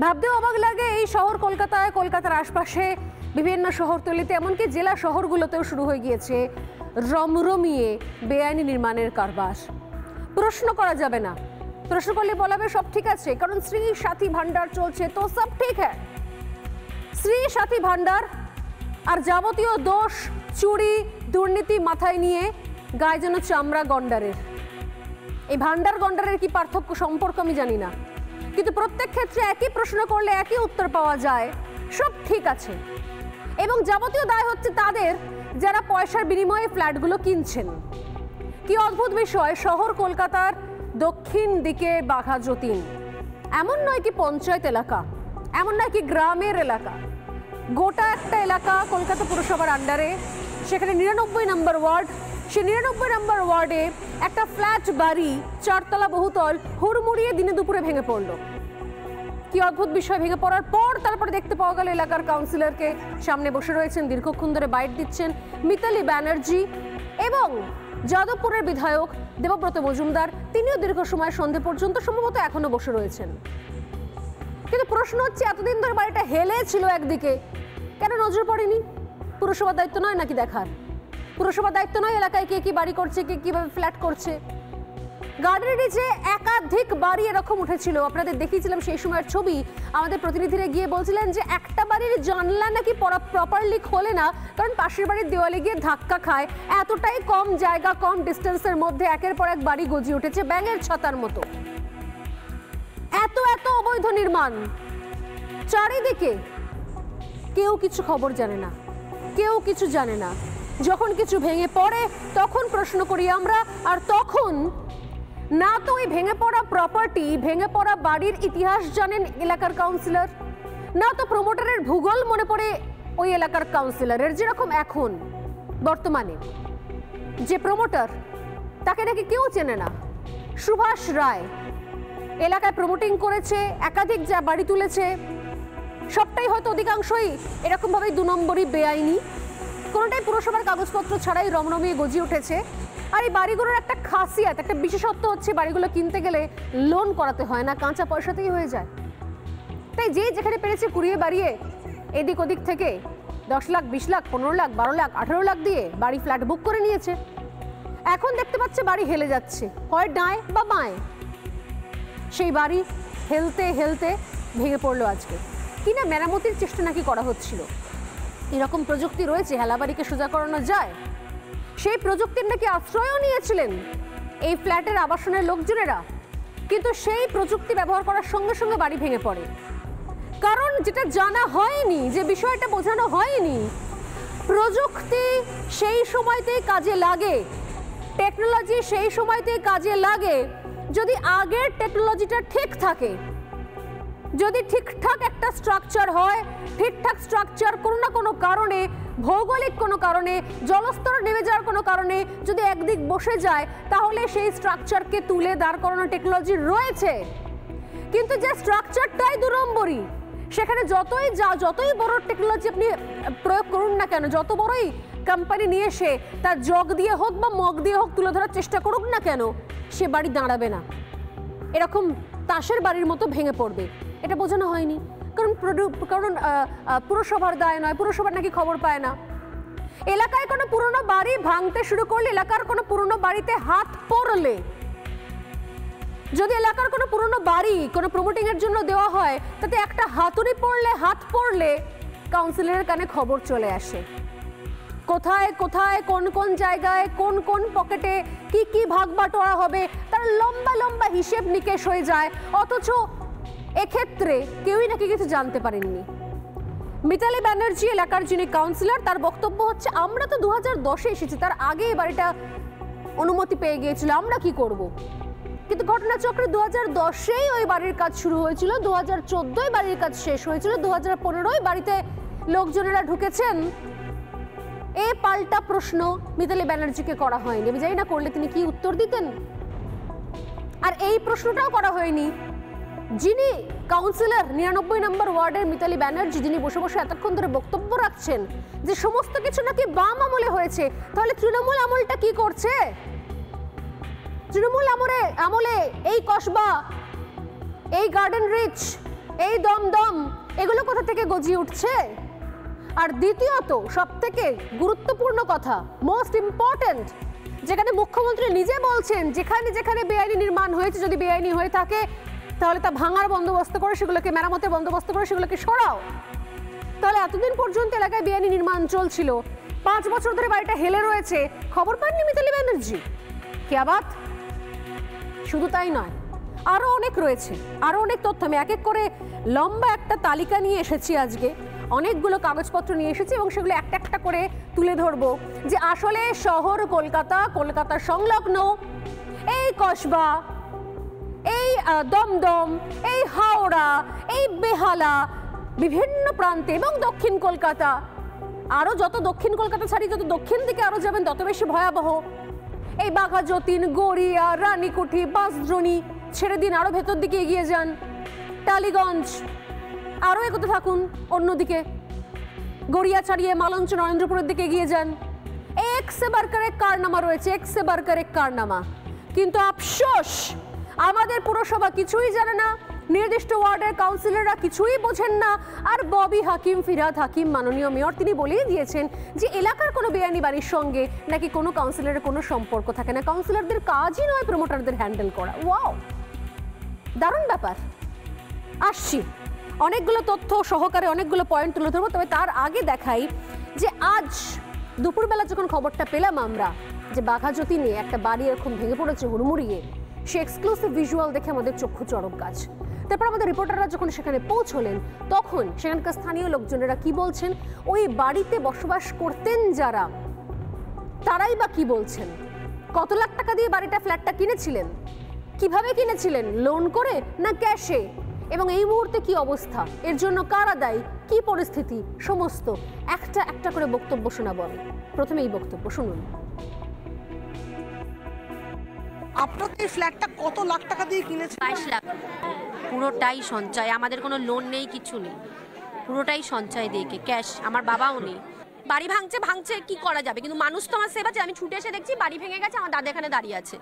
ভাবতেও অবাক লাগে এই শহর কলকাতায়, কলকাতার আশপাশে বিভিন্ন শহরতলিতে এমনকি জেলা শহরগুলোতেও শুরু হয়ে গিয়েছে রমরমিয়ে বেআইনি নির্মাণের কারবার। প্রশ্ন করা যাবে না, প্রশ্ন করলে বলা হবে সব ঠিক আছে, কারণ শ্রী সাথী ভান্ডার চলছে তো সব ঠিক হ্যাঁ। শ্রী সাথী ভান্ডার আর যাবতীয় দোষ, চুরি, দুর্নীতি মাথায় নিয়ে গায়ে যেন চামড়া গন্ডারের। এই ভান্ডার গন্ডারের কি পার্থক্য সম্পর্ক আমি জানি না, কিন্তু প্রত্যেক ক্ষেত্রে একই প্রশ্ন করলে একই উত্তর পাওয়া যায়, সব ঠিক আছে। এবং যাবতীয় দায় হচ্ছে তাদের যারা পয়সার বিনিময়ে ফ্ল্যাটগুলো কিনছেন। কি অদ্ভুত বিষয়, শহর কলকাতার দক্ষিণ দিকে বাঘা যতীন, এমন নয় কি পঞ্চায়েত এলাকা, এমন নয় কি গ্রামের এলাকা, গোটা একটা এলাকা কলকাতা পুরসভার আন্ডারে, সেখানে 99 নম্বর ওয়ার্ড। সে 99 নম্বর ওয়ার্ডে একটা ফ্ল্যাট বাড়ি, 4 তলা বহুতল, হুড়মুড়িয়ে দিনে দুপুরে ভেঙে পড়লো। কি অদ্ভুত বিষয়, ভেঙে পড়ার পর তারপরে দেখতে পাওয়া গেল এলাকার কাউন্সিলরকে সামনে বসে রয়েছেন, দীর্ঘক্ষণ ধরে বাইট দিচ্ছেন মিতালি ব্যানার্জি এবং যাদবপুরের বিধায়ক দেবব্রত মজুমদার, তিনিও দীর্ঘ সময় সন্ধে পর্যন্ত সম্ভবত এখনো বসে রয়েছেন। কিন্তু প্রশ্ন হচ্ছে, এতদিন ধরে বাড়িটা হেলে ছিল একদিকে, কেন নজর পড়েনি? পুরসভার দায়িত্ব নয় নাকি দেখার? পুরসভার দায়িত্ব নয় এলাকায় কে কি বাড়ি করছে, কে কিভাবে ফ্ল্যাট করছে? গার্ডেনের নিচে একাধিক বাড়ি এরকম উঠেছিল, আপনাদের দেখিয়েছিলাম সেই সময়ের ছবি। আমাদের প্রতিনিধিরা গিয়ে বলছিলেন যে একটা বাড়ির জানলা নাকি প্রপারলি খোলে না, কারণ পাশের বাড়ির দেওয়ালে গিয়ে ধাক্কা খায়। এতটাই কম জায়গা, কম ডিস্টেন্সের মধ্যে একের পর এক বাড়ি গজিয়ে উঠেছে ব্যাঙের ছাতার মতো। এত এত অবৈধ নির্মাণ চারিদিকে, কেউ কিছু খবর জানে না, কেউ কিছু জানে না। যখন কিছু ভেঙে পড়ে তখন প্রশ্ন করি আমরা, আর তখন না তো ওই ভেঙে পড়া প্রপার্টি, ভেঙে পড়া বাড়ির ইতিহাস জানেন এলাকার কাউন্সিলর, না তো প্রমোটারের ভূগোল মনে পড়ে ওই এলাকার কাউন্সিলরের। যেরকম এখন বর্তমানে যে প্রমোটার, তাকে নাকি কেউ চেনে না, সুভাষ রায় এলাকায় প্রমোটিং করেছে, একাধিক যা বাড়ি তুলেছে, সবটাই হয়তো অধিকাংশই এরকমভাবেই 2 নম্বরই বেআইনি, কোনোটাই পুরসভার কাগজপত্র ছাড়াই রমরমিয়ে গজিয়ে উঠেছে। আর এই বাড়িগুলোর একটা খাসিয়াত, একটা বিশেষত্ব হচ্ছে বাড়িগুলো কিনতে গেলে লোন করাতে হয় না, কাঁচা পয়সাতেই হয়ে যায়। তাই যে যেখানে পেরেছে কুড়িয়ে বাড়িয়ে এদিক ওদিক থেকে 10 লাখ, 20 লাখ, 15 লাখ, 12 লাখ, 18 লাখ দিয়ে বাড়ি ফ্ল্যাট বুক করে নিয়েছে। এখন দেখতে পাচ্ছে বাড়ি হেলে যাচ্ছে, হয় ডাঁয় বা বাঁয়। সেই বাড়ি হেলতে হেলতে ভেঙে পড়লো আজকে। কিনা মেরামতির চেষ্টা নাকি করা হচ্ছিল। এরকম প্রযুক্তি রয়েছে, হেলা বাড়িকে সোজা করানো যায়। সেই প্রযুক্তির নাকি আশ্রয়ও নিয়েছিলেন এই ফ্ল্যাটের আবাসনের লোকজনেরা, কিন্তু সেই প্রযুক্তি ব্যবহার করার সঙ্গে সঙ্গে বাড়ি ভেঙে পড়ে। কারণ যেটা জানা হয়নি, যে বিষয়টা বোঝানো হয়নি, প্রযুক্তি সেই সময়তেই কাজে লাগে, টেকনোলজি সেই সময়তেই কাজে লাগে যদি আগের টেকনোলজিটা ঠিক থাকে, যদি ঠিকঠাক একটা স্ট্রাকচার হয়। ঠিকঠাক স্ট্রাকচার কোনো না কোনো কারণে, ভৌগোলিক কোনো কারণে, জলস্তর নেমে যাওয়ার কোনো কারণে যদি একদিক বসে যায়, তাহলে সেই স্ট্রাকচারকে তুলে দাঁড় করানোর টেকনোলজি রয়েছে। কিন্তু যে স্ট্রাকচারটাই 2 নম্বরই, সেখানে যতই বড় টেকনোলজি আপনি প্রয়োগ করুন না কেন, যত বড়ই কোম্পানি নিয়ে এসে তার জগ দিয়ে হোক বা মগ দিয়ে হোক তুলে ধরার চেষ্টা করুক না কেন, সে বাড়ি দাঁড়াবে না, এরকম তাসের বাড়ির মতো ভেঙে পড়বে। এটা বোঝানো হয়নি, কারণ পুরসভার দায় নয়, পুরসভার নাকি খবর পায় না। এলাকায় কোনো পুরনো বাড়ি ভাঙতে শুরু করলে, এলাকার কোনো পুরনো বাড়িতে হাত পড়লে, যদি এলাকার কোনো পুরনো বাড়ি কোনো প্রমোটিং এর জন্য দেওয়া হয়, তাতে একটা হাতুড়ি পড়লে, হাত পড়লে কাউন্সিলরের কানে খবর চলে আসে। কোথায় কোথায়, কোন কোন জায়গায়, কোন কোন পকেটে কি কি ভাগ বাটোয়ারা হবে, তার লম্বা লম্বা হিসেব নিকেশ হয়ে যায়। অথচ এক্ষেত্রে কেউই নাকি কিছু জানতে পারেননি। মিতালি ব্যানার্জি এলাকার যিনি কাউন্সিলর, তার বক্তব্য হচ্ছে, আমরা তো 2010-এ এসেছি, তার আগে এই বাড়িটা অনুমতি পেয়ে গিয়েছিল, আমরা কি করব। কিন্তু ঘটনাচক্রে 2010-এই ওই বাড়ির কাজ শুরু হয়েছিল, 2014-য় বাড়ির কাজ শেষ হয়েছিল, 2015-য় বাড়িতে লোকজনেরা ঢুকেছেন। এই পাল্টা প্রশ্ন মিতালি ব্যানার্জিকে করা হয়নি। আমি জানি না করলে তিনি কি উত্তর দিতেন। আর এই প্রশ্নটাও করা হয়নি যিনি কাউন্সিলর 99 নম্বর ওয়ার্ডের মিতালি ব্যানার্জি, যিনি বসে বসে এতক্ষণ ধরে বক্তব্য রাখছেন যে সমস্ত কিছু নাকি বাম আমলে হয়েছে। তাহলে তৃণমূল আমলটা কি করছে? তৃণমূল আমলে এই কসবা, এই গার্ডেন রিচ, এই দমদম এগুলো কোথা থেকে গজিয়ে উঠছে? আর দ্বিতীয়ত সবথেকে গুরুত্বপূর্ণ কথা, মোস্ট ইম্পর্টেন্ট, যেখানে মুখ্যমন্ত্রী নিজে বলছেন যেখানে যেখানে বেআইনি নির্মাণ হয়েছে, যদি বেআইনি হয়ে থাকে তাহলে তা ভাঙার বন্দোবস্ত করে, সেগুলোকে মেরামতের বন্দোবস্ত করে সেগুলোকে সরাও। তাহলে এতদিন পর্যন্ত এলাকায় বেআইনি নির্মাণ চলছিল, 5 বছর ধরে বাড়িটা হেলে রয়েছে, খবর পাননি মিতালি ব্যানার্জি? কে বাত? শুধু তাই নয়, আরো অনেক রয়েছে, আরো অনেক তথ্য। আমি এক এক করে লম্বা একটা তালিকা নিয়ে এসেছি আজকে, অনেকগুলো কাগজপত্র নিয়ে এসেছি এবং সেগুলো একটা একটা করে তুলে ধরবো যে আসলে শহর কলকাতা, কলকাতা সংলগ্ন এই কসবা, এই দমদম, এই হাওড়া, এই বেহালা, বিভিন্ন প্রান্তে এবং দক্ষিণ কলকাতা, আরো যত দক্ষিণ কলকাতা ছাড়ি যত দক্ষিণ দিকে আরো যাবেন তত বেশি ভয়াবহ। এই বাঘা যতীন, গড়িয়া, রানীকুঠি, বাঁশদ্রোণী, ছেড়ে দিন আরো ভেতর দিকে এগিয়ে যান, টালিগঞ্জ, আরো এগোতে থাকুন অন্যদিকে, গড়িয়া ছাড়িয়ে মালঞ্চ, নরেন্দ্রপুরের দিকে এগিয়ে যান। এক সে বারকার এক কারনামা রয়েছে, এক সে বারকার এক কারনামা। কিন্তু আফসোস, আমাদের পুরসভা কিছুই জানে না, নির্দিষ্ট ওয়ার্ডের কাউন্সিলররা কিছুই বোঝেন না। আর ববি হাকিম, ফিরহাদ হাকিম, মাননীয় মেয়র, তিনি বলেই দিয়েছেন যে এলাকার কোনো বেআইনি বাড়ির সঙ্গে নাকি কোনো কাউন্সিলরের কোনো সম্পর্ক থাকে না, কাউন্সিলরদের কাজই নয় প্রমোটারদের হ্যান্ডেল করা। ওয়াও, দারুণ ব্যাপার। আসছি, অনেকগুলো তথ্য সহকারে অনেকগুলো পয়েন্ট তুলে ধরবো, তবে তার আগে দেখাই যে আজ দুপুরবেলা যখন খবরটা পেলাম আমরা যে বাঘাযতীনে নিয়ে একটা বাড়ি এরকম ভেঙে পড়েছে হুড়মুড়িয়ে, সে এক্সক্লুসিভ ভিজুয়াল দেখে আমাদের চক্ষু চড়ক গাছ। তারপর আমাদের রিপোর্টাররা যখন সেখানে পৌঁছলেন তখন সেখানকার স্থানীয় লোকজনেরা কি বলছেন, ওই বাড়িতে বসবাস করতেন যারা, তারাই বা কি বলছেন, কত লাখ টাকা দিয়ে বাড়িটা, ফ্ল্যাটটা কিনেছিলেন, কিভাবে কিনেছিলেন, লোন করে না ক্যাশে, এবং এই মুহূর্তে কি অবস্থা, এর জন্য কারা দায়ী, কি পরিস্থিতি, সমস্ত একটা একটা করে বক্তব্য শোনাবো আমি। প্রথমে এই বক্তব্য শুনুন। আপনাদের ফ্ল্যাটটা কত লাখ টাকা দিয়ে কিনেছেন? 22 লাখ। পুরোটাই সঞ্চয়, আমাদের কোনো লোন নেই, কিছু নেই, পুরোটাই সঞ্চয় দিয়ে ক্যাশ। আমার বাবাও নেই। বাড়ি ভাঙছে কি করা যাবে, কিন্তু মানুষ তো আমার সেবা আছে। আমি ছুটে এসে দেখছি বাড়ি ভেঙে গেছে, আমার দাদা এখানে দাঁড়িয়ে আছে,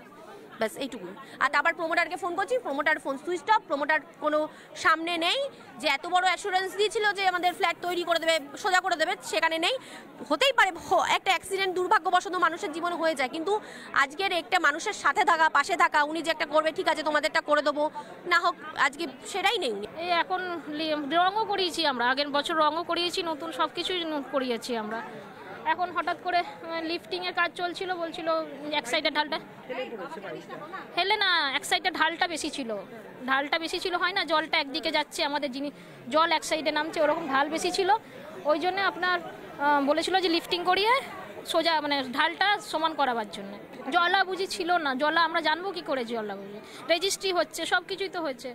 ব্যাস এইটুকু। আর আবার প্রমোটারকে ফোন করছি, promoter phone switch off, promoter কোনো সামনে নেই। যে এত বড় অ্যাসুরেন্স দিয়েছিল যে আমাদের ফ্ল্যাট তৈরি করে দেবে, সোজা করে দেবে, সেখানে নেই। হতেই পারে একটা অ্যাক্সিডেন্ট দুর্ভাগ্যবশত মানুষের জীবনে হয়ে যায়, কিন্তু আজকের একটা মানুষের সাথে থাকা, পাশে থাকা, উনি যে একটা করবে, ঠিক আছে তোমাদেরটা করে দেবো, না হোক, আজকে সেটাই নেই। এই এখন রঙও করিয়েছি আমরা, আগের বছর রঙও করিয়েছি, নতুন সব কিছুই করিয়েছি আমরা। এখন হঠাৎ করে লিফটিংয়ের কাজ চলছিল, বলছিল এক সাইডের ঢালটা হেলে না, এক সাইডের ঢালটা বেশি ছিল, হয় না, জলটা একদিকে যাচ্ছে, আমাদের জল এক সাইডে নামছে, ওরকম ঢাল বেশি ছিল। ওই জন্য আপনার বলেছিল যে লিফটিং করিয়ে সোজা মানে ঢালটা সমান করাবার জন্য। জলা বুঝি ছিল না, জলা আমরা জানবো কি করে, জলা বুঝি রেজিস্ট্রি হচ্ছে, সব কিছুই তো হয়েছে,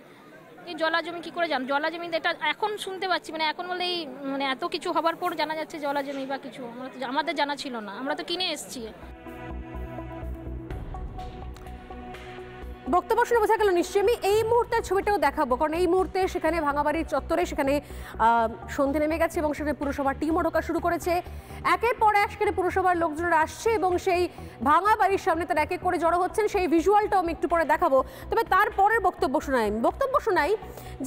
এই জলা জমি কি করে জান? জলা জমি এটা এখন শুনতে পাচ্ছি, মানে এখন বলে এই মানে এত কিছু হবার পর জানা যাচ্ছে জলা জমি বা কিছু, আমাদের জানা ছিল না, আমরা তো কিনে এসেছি। বক্তব্য শুনে বোঝা গেল নিশ্চয়ই। আমি এই মুহূর্তের ছবিটাও দেখাবো, কারণ এই মুহূর্তে সেখানে ভাঙাবাড়ির চত্বরে সেখানে সন্ধে নেমে গেছে এবং সেখানে পুরসভার টিমও ঢোকা শুরু করেছে। একের পর এক সেখানে পুরসভার লোকজনরা আসছে এবং সেই ভাঙা বাড়ির সামনে তারা এক এক করে জড়ো হচ্ছেন। সেই ভিজুয়ালটাও আমি একটু পরে দেখাবো। তবে তারপরের বক্তব্য শোনাই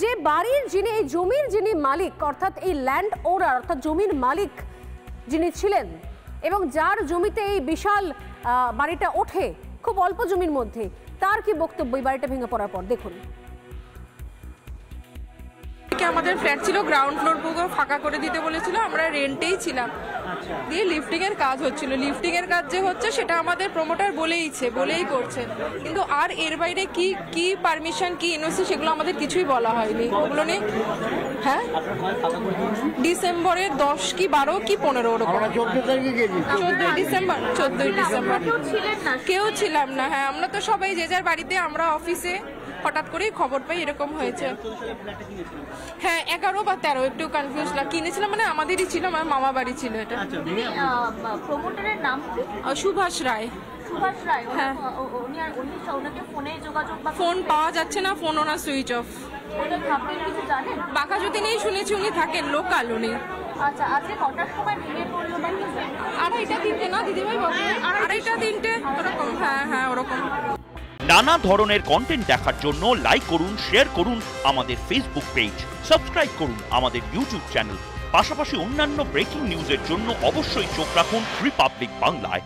যে বাড়ির যিনি, এই জমির যিনি মালিক, অর্থাৎ এই ল্যান্ড ওনার, অর্থাৎ জমির মালিক যিনি ছিলেন এবং যার জমিতে এই বিশাল বাড়িটা ওঠে খুব অল্প জমির মধ্যে, তার কি বক্তব্য এই বাড়িটা ভেঙে পড়ার পর দেখুন। আমাদের ফ্ল্যাট ছিল গ্রাউন্ড ফ্লোর পুরো ফাঁকা করে দিতে বলেছিল, আমরা রেন্টেই ছিলাম। দিয়ে লিফটিং এর কাজ হচ্ছিল, লিফটিং এর কাজ যে হচ্ছে সেটা আমাদের প্রমোটার বলেই করছেন, কিন্তু আর এর বাইরে কি পারমিশন, কি এনওসি, সেগুলো আমাদের কিছুই বলা হয়নি, ওগুলো নেই। হ্যাঁ, ডিসেম্বরের 10 কি 12 কি 15 ওরকম, 14 ডিসেম্বর কেউ ছিলাম না। হ্যাঁ, আমরা তো সবাই যে যার বাড়িতে, আমরা অফিসে, হঠাৎ করেই খবর পাই এরকম হয়েছে। হ্যাঁ, 11 বা 13, একটু কনফিউজ কিনেছিলাম, মানে আমাদেরই ছিল, আমার মামা বাড়ি ছিল এটা। প্রমোটারের নাম সুভাষ রায়। হ্যাঁ, ফোন পাওয়া যাচ্ছে না, ফোন ওনার সুইচ অফ। বাঘাযতীনেই শুনেছি উনি থাকেন, লোকাল উনি। আচ্ছা, আজকে কটার সময় ভেঙে পড়লো? 2:30 না দিদিভাই, 2:30 3টে ওরকম। হ্যাঁ ওরকম। নানা ধরনের কন্টেন্ট দেখার জন্য লাইক করুন, শেয়ার করুন আমাদের ফেসবুক পেজ, সাবস্ক্রাইব করুন আমাদের ইউটিউব চ্যানেল। পাশাপাশি অন্যান্য ব্রেকিং নিউজের জন্য অবশ্যই চোখ রাখুন রিপাবলিক বাংলায়।